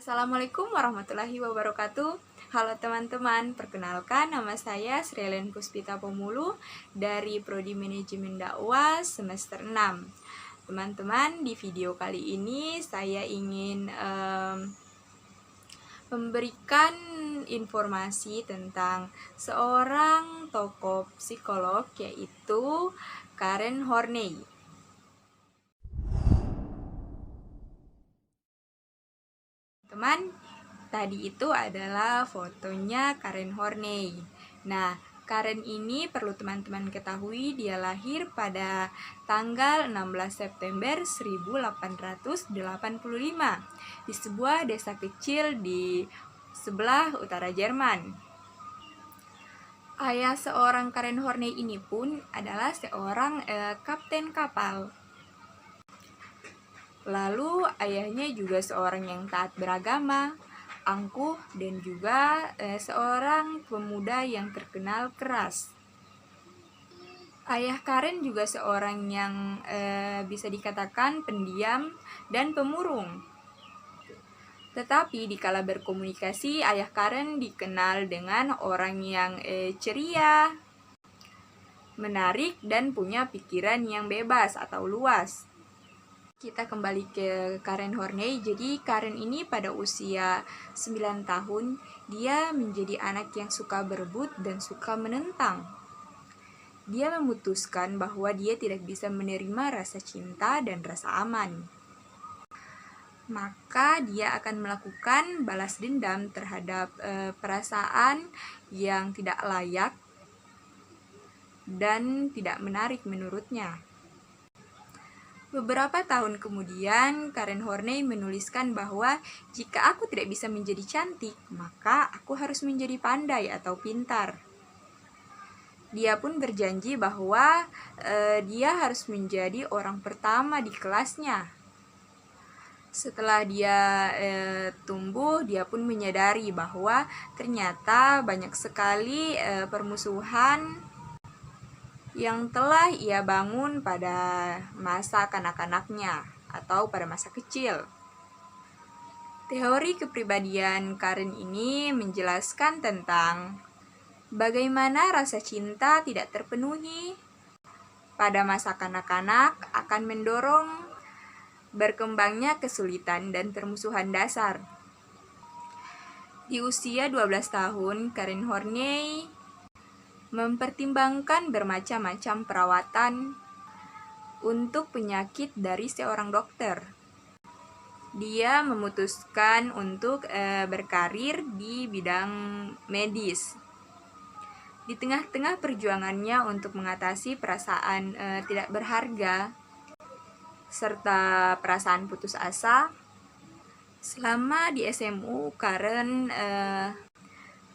Assalamualaikum warahmatullahi wabarakatuh. Halo teman-teman, perkenalkan nama saya Srielen Puspita Pomulu dari Prodi Manajemen Dakwah semester 6. Teman-teman, di video kali ini saya ingin memberikan informasi tentang seorang tokoh psikolog yaitu Karen Horney. Teman, tadi itu adalah fotonya Karen Horney. Nah, Karen ini perlu teman-teman ketahui dia lahir pada tanggal 16 September 1885 di sebuah desa kecil di sebelah utara Jerman. Ayah seorang Karen Horney ini pun adalah seorang kapten kapal. Lalu ayahnya juga seorang yang taat beragama, angkuh, dan juga seorang pemuda yang terkenal keras. Ayah Karen juga seorang yang bisa dikatakan pendiam dan pemurung. Tetapi dikala berkomunikasi, ayah Karen dikenal dengan orang yang ceria, menarik, dan punya pikiran yang bebas atau luas. Kita kembali ke Karen Horney. Jadi Karen ini pada usia 9 tahun, dia menjadi anak yang suka berebut dan suka menentang. Dia memutuskan bahwa dia tidak bisa menerima rasa cinta dan rasa aman. Maka dia akan melakukan balas dendam terhadap perasaan yang tidak layak dan tidak menarik menurutnya. Beberapa tahun kemudian, Karen Horney menuliskan bahwa jika aku tidak bisa menjadi cantik, maka aku harus menjadi pandai atau pintar. Dia pun berjanji bahwa dia harus menjadi orang pertama di kelasnya. Setelah dia tumbuh, dia pun menyadari bahwa ternyata banyak sekali permusuhan yang telah ia bangun pada masa kanak-kanaknya atau pada masa kecil. Teori kepribadian Karen ini menjelaskan tentang bagaimana rasa cinta tidak terpenuhi pada masa kanak-kanak akan mendorong berkembangnya kesulitan dan permusuhan dasar. Di usia 12 tahun, Karen Horney mempertimbangkan bermacam-macam perawatan untuk penyakit dari seorang dokter. Dia memutuskan untuk berkarir di bidang medis. Di tengah-tengah perjuangannya untuk mengatasi perasaan tidak berharga serta perasaan putus asa, selama di SMU, Karen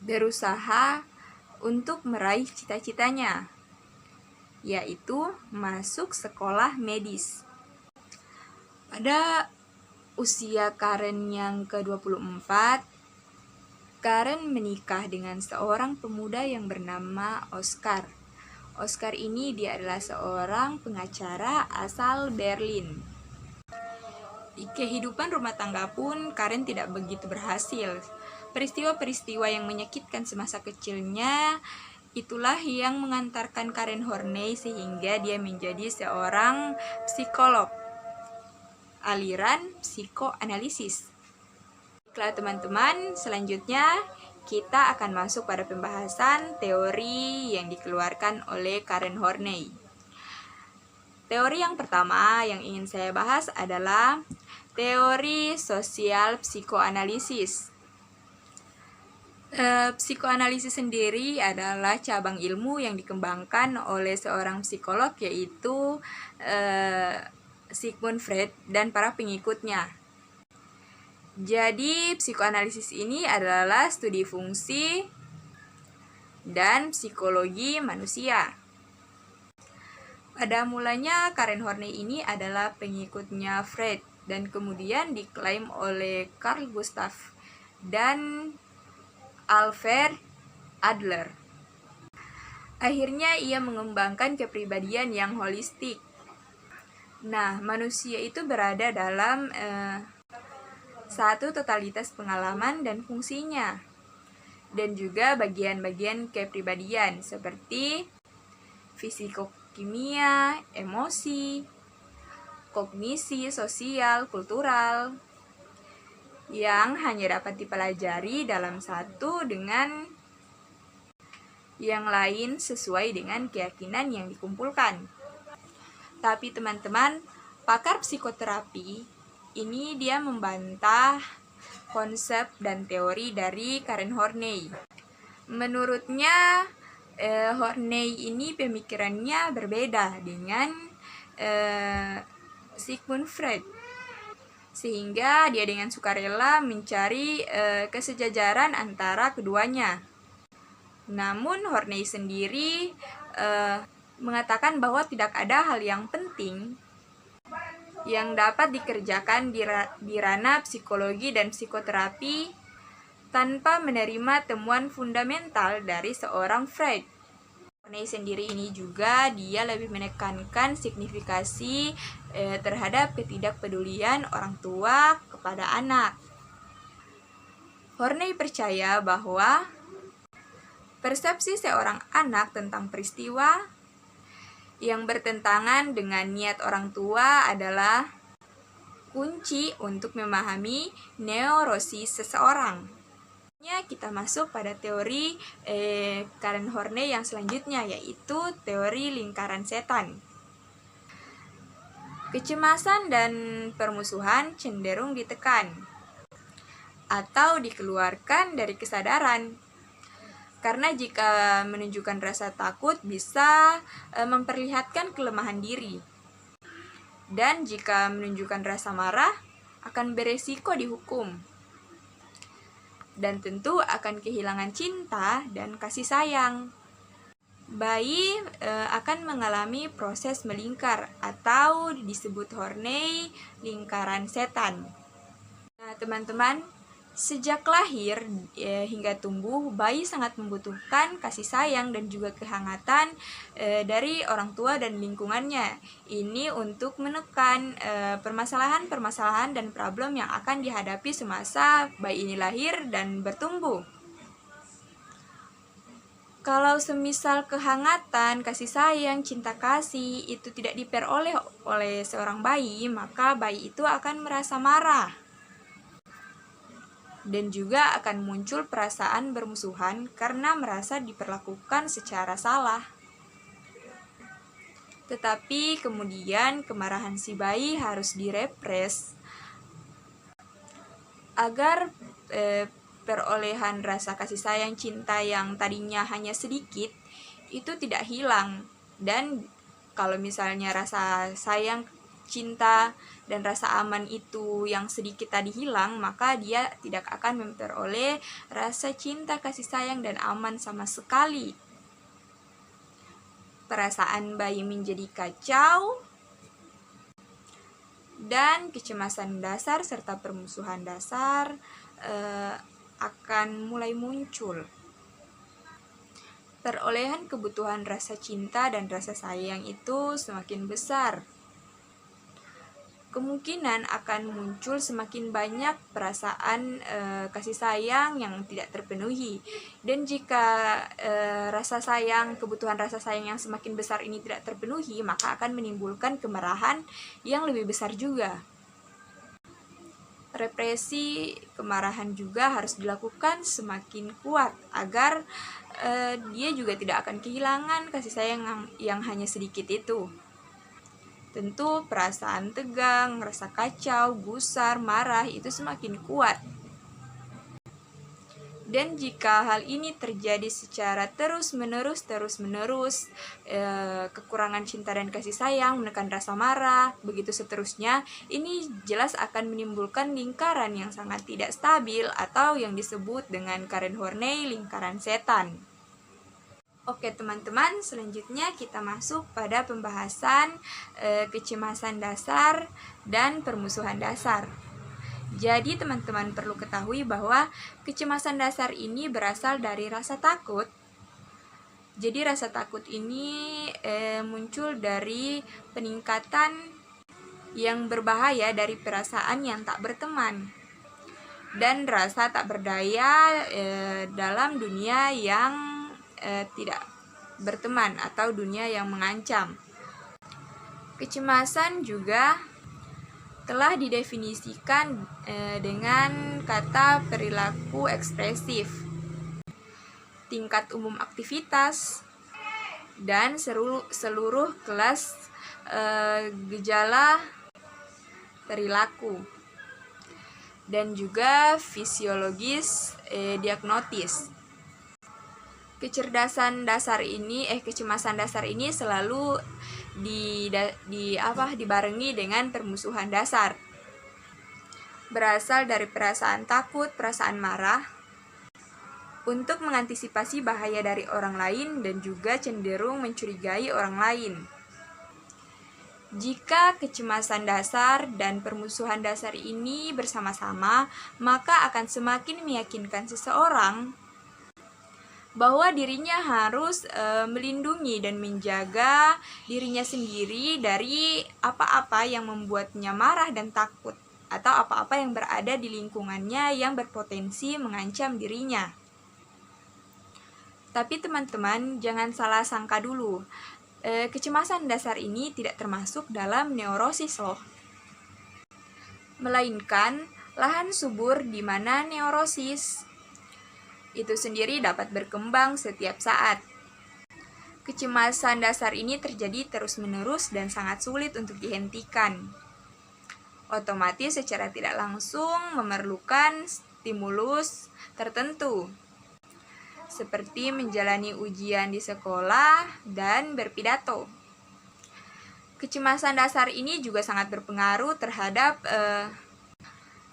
berusaha untuk meraih cita-citanya, yaitu masuk sekolah medis. Pada usia Karen yang ke-24, Karen menikah dengan seorang pemuda yang bernama Oscar. Oscar ini dia adalah seorang pengacara asal Berlin. Di kehidupan rumah tangga pun Karen tidak begitu berhasil. Peristiwa-peristiwa yang menyakitkan semasa kecilnya itulah yang mengantarkan Karen Horney sehingga dia menjadi seorang psikolog aliran psikoanalisis. Baiklah teman-teman, selanjutnya kita akan masuk pada pembahasan teori yang dikeluarkan oleh Karen Horney. Teori yang pertama yang ingin saya bahas adalah teori sosial psikoanalisis. Psikoanalisis sendiri adalah cabang ilmu yang dikembangkan oleh seorang psikolog yaitu Sigmund Freud dan para pengikutnya. Jadi psikoanalisis ini adalah studi fungsi dan psikologi manusia. Pada mulanya Karen Horney ini adalah pengikutnya Freud dan kemudian diklaim oleh Carl Gustav dan Alfred Adler. Akhirnya ia mengembangkan kepribadian yang holistik. Nah, manusia itu berada dalam Satu, totalitas pengalaman dan fungsinya. Dan juga bagian-bagian kepribadian seperti fisikokimia, emosi, kognisi, sosial, kultural, yang hanya dapat dipelajari dalam satu dengan yang lain sesuai dengan keyakinan yang dikumpulkan. Tapi teman-teman, pakar psikoterapi ini dia membantah konsep dan teori dari Karen Horney. Menurutnya, Horney ini pemikirannya berbeda dengan Sigmund Freud, sehingga dia dengan sukarela mencari kesejajaran antara keduanya. Namun Horney sendiri mengatakan bahwa tidak ada hal yang penting yang dapat dikerjakan di ranah psikologi dan psikoterapi tanpa menerima temuan fundamental dari seorang Freud. Horney sendiri ini juga dia lebih menekankan signifikasi terhadap ketidakpedulian orang tua kepada anak. Horney percaya bahwa persepsi seorang anak tentang peristiwa yang bertentangan dengan niat orang tua adalah kunci untuk memahami neurosis seseorang. Kita masuk pada teori Karen Horney yang selanjutnya, yaitu teori lingkaran setan. Kecemasan dan permusuhan cenderung ditekan atau dikeluarkan dari kesadaran. Karena jika menunjukkan rasa takut bisa memperlihatkan kelemahan diri. Dan jika menunjukkan rasa marah akan beresiko dihukum. Dan tentu akan kehilangan cinta dan kasih sayang. Bayi akan mengalami proses melingkar atau disebut Horney lingkaran setan. Nah, teman-teman, sejak lahir hingga tumbuh, bayi sangat membutuhkan kasih sayang dan juga kehangatan dari orang tua dan lingkungannya. Ini untuk menekan permasalahan-permasalahan dan problem yang akan dihadapi semasa bayi ini lahir dan bertumbuh. Kalau semisal kehangatan, kasih sayang, cinta kasih itu tidak diperoleh oleh seorang bayi, maka bayi itu akan merasa marah. Dan juga akan muncul perasaan bermusuhan karena merasa diperlakukan secara salah. Tetapi kemudian kemarahan si bayi harus direpres agar perolehan rasa kasih sayang cinta yang tadinya hanya sedikit itu tidak hilang. Dan kalau misalnya rasa sayang, cinta, dan rasa aman itu yang sedikit tadi hilang, maka dia tidak akan memperoleh rasa cinta, kasih sayang, dan aman sama sekali. Perasaan bayi menjadi kacau, dan kecemasan dasar serta permusuhan dasar akan mulai muncul. Perolehan kebutuhan rasa cinta dan rasa sayang itu semakin besar. Kemungkinan akan muncul semakin banyak perasaan kasih sayang yang tidak terpenuhi. Dan jika rasa sayang, kebutuhan rasa sayang yang semakin besar ini tidak terpenuhi, maka akan menimbulkan kemarahan yang lebih besar juga. Represi kemarahan juga harus dilakukan semakin kuat agar dia juga tidak akan kehilangan kasih sayang yang hanya sedikit itu. Tentu perasaan tegang, rasa kacau, gusar, marah itu semakin kuat. Dan jika hal ini terjadi secara terus-menerus, kekurangan cinta dan kasih sayang, menekan rasa marah, begitu seterusnya, ini jelas akan menimbulkan lingkaran yang sangat tidak stabil atau yang disebut dengan Karen Horney lingkaran setan. Oke teman-teman, selanjutnya kita masuk pada pembahasan kecemasan dasar dan permusuhan dasar. Jadi teman-teman perlu ketahui bahwa kecemasan dasar ini berasal dari rasa takut. Jadi rasa takut ini muncul dari peningkatan yang berbahaya dari perasaan yang tak berteman. dan rasa tak berdaya dalam dunia yang tidak berteman atau dunia yang mengancam. Kecemasan juga telah didefinisikan dengan kata perilaku ekspresif, tingkat umum aktivitas, dan seluruh kelas gejala perilaku, dan juga fisiologis diagnotis. Kecemasan dasar ini selalu dibarengi dengan permusuhan dasar. Berasal dari perasaan takut, perasaan marah, untuk mengantisipasi bahaya dari orang lain dan juga cenderung mencurigai orang lain. Jika kecemasan dasar dan permusuhan dasar ini bersama-sama, maka akan semakin meyakinkan seseorang bahwa dirinya harus melindungi dan menjaga dirinya sendiri dari apa-apa yang membuatnya marah dan takut, atau apa-apa yang berada di lingkungannya yang berpotensi mengancam dirinya. Tapi teman-teman, jangan salah sangka dulu. Kecemasan dasar ini tidak termasuk dalam neurosis loh. Melainkan lahan subur di mana neurosis itu sendiri dapat berkembang setiap saat. Kecemasan dasar ini terjadi terus-menerus dan sangat sulit untuk dihentikan. Otomatis secara tidak langsung memerlukan stimulus tertentu, seperti menjalani ujian di sekolah dan berpidato. Kecemasan dasar ini juga sangat berpengaruh terhadap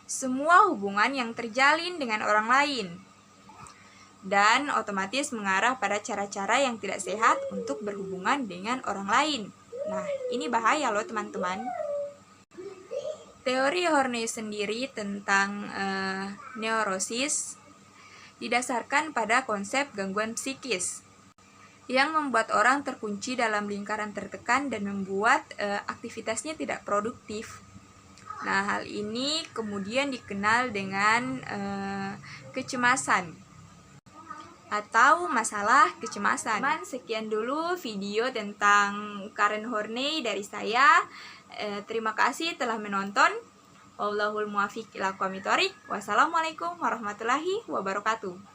semua hubungan yang terjalin dengan orang lain, dan otomatis mengarah pada cara-cara yang tidak sehat untuk berhubungan dengan orang lain. Nah, ini bahaya loh teman-teman. Teori Horney sendiri tentang neurosis didasarkan pada konsep gangguan psikis yang membuat orang terkunci dalam lingkaran tertekan dan membuat aktivitasnya tidak produktif. Nah, hal ini kemudian dikenal dengan kecemasan atau masalah kecemasan. Sekian dulu video tentang Karen Horney dari saya. Terima kasih telah menonton. Wallahul muwaffiq ila aqwamit thoriq. Wassalamualaikum warahmatullahi wabarakatuh.